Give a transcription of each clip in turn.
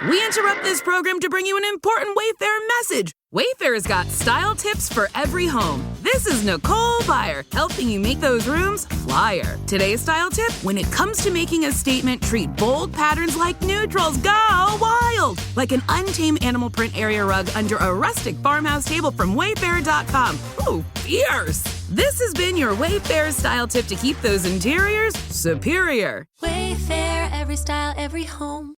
We interrupt this program to bring you an important Wayfair message. Wayfair's got style tips for every home. This is Nicole Byer, helping you make those rooms flyer. Today's style tip: when it comes to making a statement, treat bold patterns like neutrals. Go wild! Like an untamed animal print area rug under a rustic farmhouse table from Wayfair.com. Ooh, fierce! This has been your Wayfair style tip to keep those interiors superior. Wayfair, every style, every home.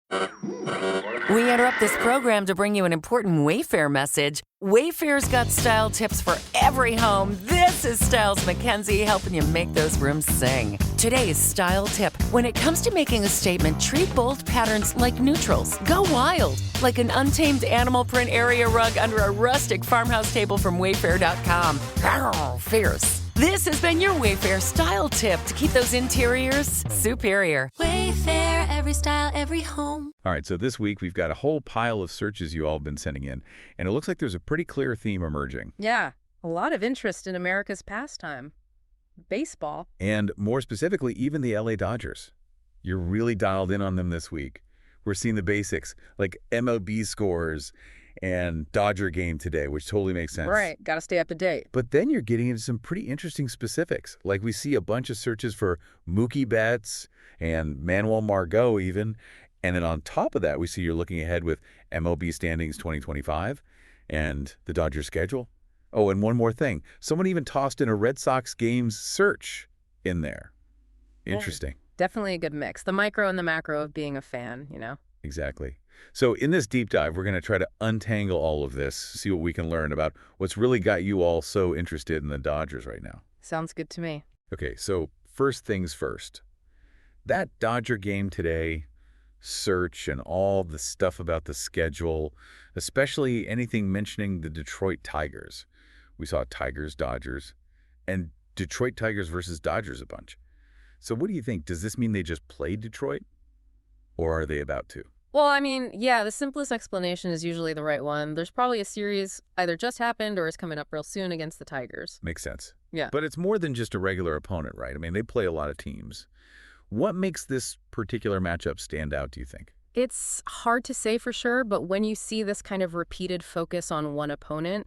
We interrupt this program to bring you an important Wayfair message. Wayfair's got style tips for every home. This is Styles McKenzie helping you make those rooms sing. Today's style tip: when it comes to making a statement, treat bold patterns like neutrals. Go wild, like an untamed animal print area rug under a rustic farmhouse table from Wayfair.com. Arr, fierce. This has been your Wayfair style tip to keep those interiors superior. Wayfair, every style, every home. All right, so this week we've got a whole pile of searches you all have been sending in, and it looks like there's a pretty clear theme emerging. Yeah, a lot of interest in America's pastime. Baseball. And more specifically, even the LA Dodgers. You're really dialed in on them this week. We're seeing the basics, like MLB scores and Dodger game today, which totally makes sense. Right, got to stay up to date. But then you're getting into some pretty interesting specifics. Like we see a bunch of searches for Mookie Betts and Manuel Margot even. And then on top of that, we see you're looking ahead with MLB standings 2025 and the Dodgers schedule. Oh, and one more thing. Someone even tossed in a Red Sox games search in there. Interesting. Definitely a good mix. The micro and the macro of being a fan, you know? Exactly. So in this deep dive, we're going to try to untangle all of this, see what we can learn about what's really got you all so interested in the Dodgers right now. Sounds good to me. Okay, so first things first. That Dodger game today, search and all the stuff about the schedule, especially anything mentioning the Detroit Tigers. We saw Tigers, Dodgers, and Detroit Tigers versus Dodgers a bunch. So what do you think? Does this mean they just played Detroit? Or are they about to? Well, I mean, yeah, the simplest explanation is usually the right one. There's probably a series either just happened or is coming up real soon against the Tigers. Makes sense. Yeah. But it's more than just a regular opponent, right? I mean, they play a lot of teams. What makes this particular matchup stand out, do you think? It's hard to say for sure, but when you see this kind of repeated focus on one opponent,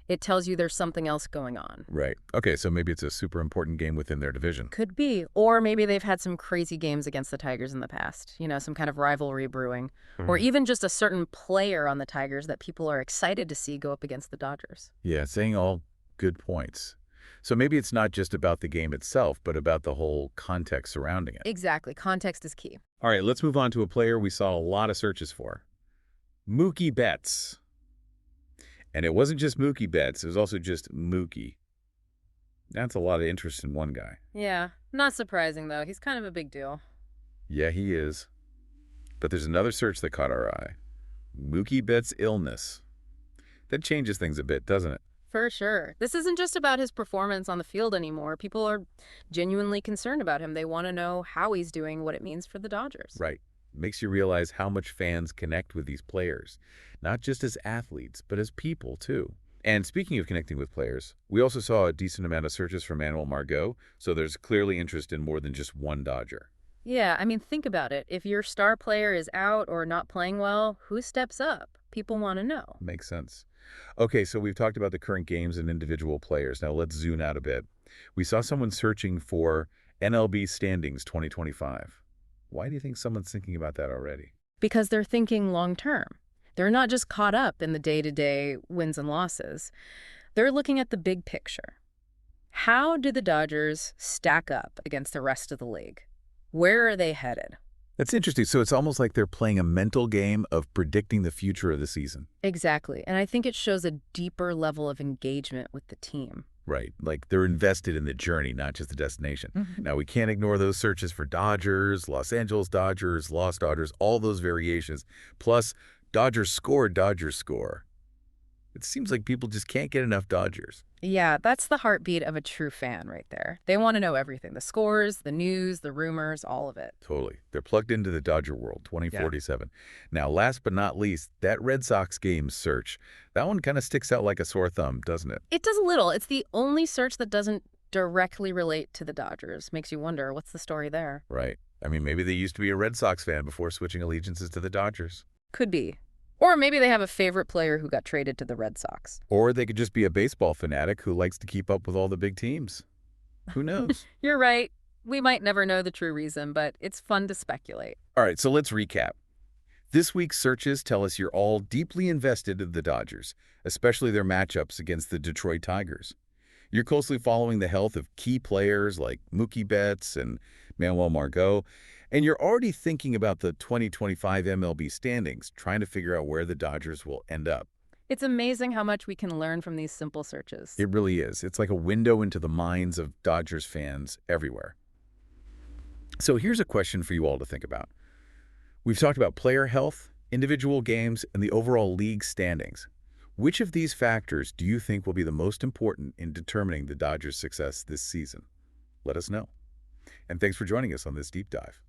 it tells you there's something else going on. Right. Okay, so maybe it's a super important game within their division. Could be. Or maybe they've had some crazy games against the Tigers in the past. You know, some kind of rivalry brewing. Or even just a certain player on the Tigers that people are excited to see go up against the Dodgers. Yeah, saying all good points. So maybe it's not just about the game itself, but about the whole context surrounding it. Exactly. Context is key. All right, let's move on to a player we saw a lot of searches for. Mookie Betts. And it wasn't just Mookie Betts, it was also just Mookie. That's a lot of interest in one guy. Yeah, not surprising though. He's kind of a big deal. Yeah, he is. But there's another search that caught our eye. Mookie Betts' illness. That changes things a bit, doesn't it? For sure. This isn't just about his performance on the field anymore. People are genuinely concerned about him. They want to know how he's doing, what it means for the Dodgers. Right. Makes you realize how much fans connect with these players, not just as athletes, but as people, too. And speaking of connecting with players, we also saw a decent amount of searches for Manuel Margot, so there's clearly interest in more than just one Dodger. Yeah, I mean, think about it. If your star player is out or not playing well, who steps up? People want to know. Makes sense. Okay, so we've talked about the current games and individual players. Now let's zoom out a bit. We saw someone searching for MLB standings 2025. Why do you think someone's thinking about that already? Because they're thinking long term. They're not just caught up in the day-to-day wins and losses. They're looking at the big picture. How do the Dodgers stack up against the rest of the league? Where are they headed? That's interesting. So it's almost like they're playing a mental game of predicting the future of the season. Exactly. And I think it shows a deeper level of engagement with the team. Right. Like they're invested in the journey, not just the destination. Now, we can't ignore those searches for Dodgers, Los Angeles Dodgers, Lost Dodgers, all those variations. Plus, Dodgers score, Dodgers score. It seems like people just can't get enough Dodgers. Yeah, that's the heartbeat of a true fan right there. They want to know everything. The scores, the news, the rumors, all of it. Totally. They're plugged into the Dodger world, 2047. Yeah. Now, last but not least, that Red Sox game search. That one kind of sticks out like a sore thumb, doesn't it? It does a little. It's the only search that doesn't directly relate to the Dodgers. Makes you wonder, what's the story there? Right. I mean, maybe they used to be a Red Sox fan before switching allegiances to the Dodgers. Could be. Or maybe they have a favorite player who got traded to the Red Sox. Or they could just be a baseball fanatic who likes to keep up with all the big teams. Who knows? You're right. We might never know the true reason, but it's fun to speculate. All right, so let's recap. This week's searches tell us you're all deeply invested in the Dodgers, especially their matchups against the Detroit Tigers. You're closely following the health of key players like Mookie Betts and Manuel Margot, and you're already thinking about the 2025 MLB standings, trying to figure out where the Dodgers will end up. It's amazing how much we can learn from these simple searches. It really is. It's like a window into the minds of Dodgers fans everywhere. So here's a question for you all to think about. We've talked about player health, individual games, and the overall league standings. Which of these factors do you think will be the most important in determining the Dodgers' success this season? Let us know. And thanks for joining us on this deep dive.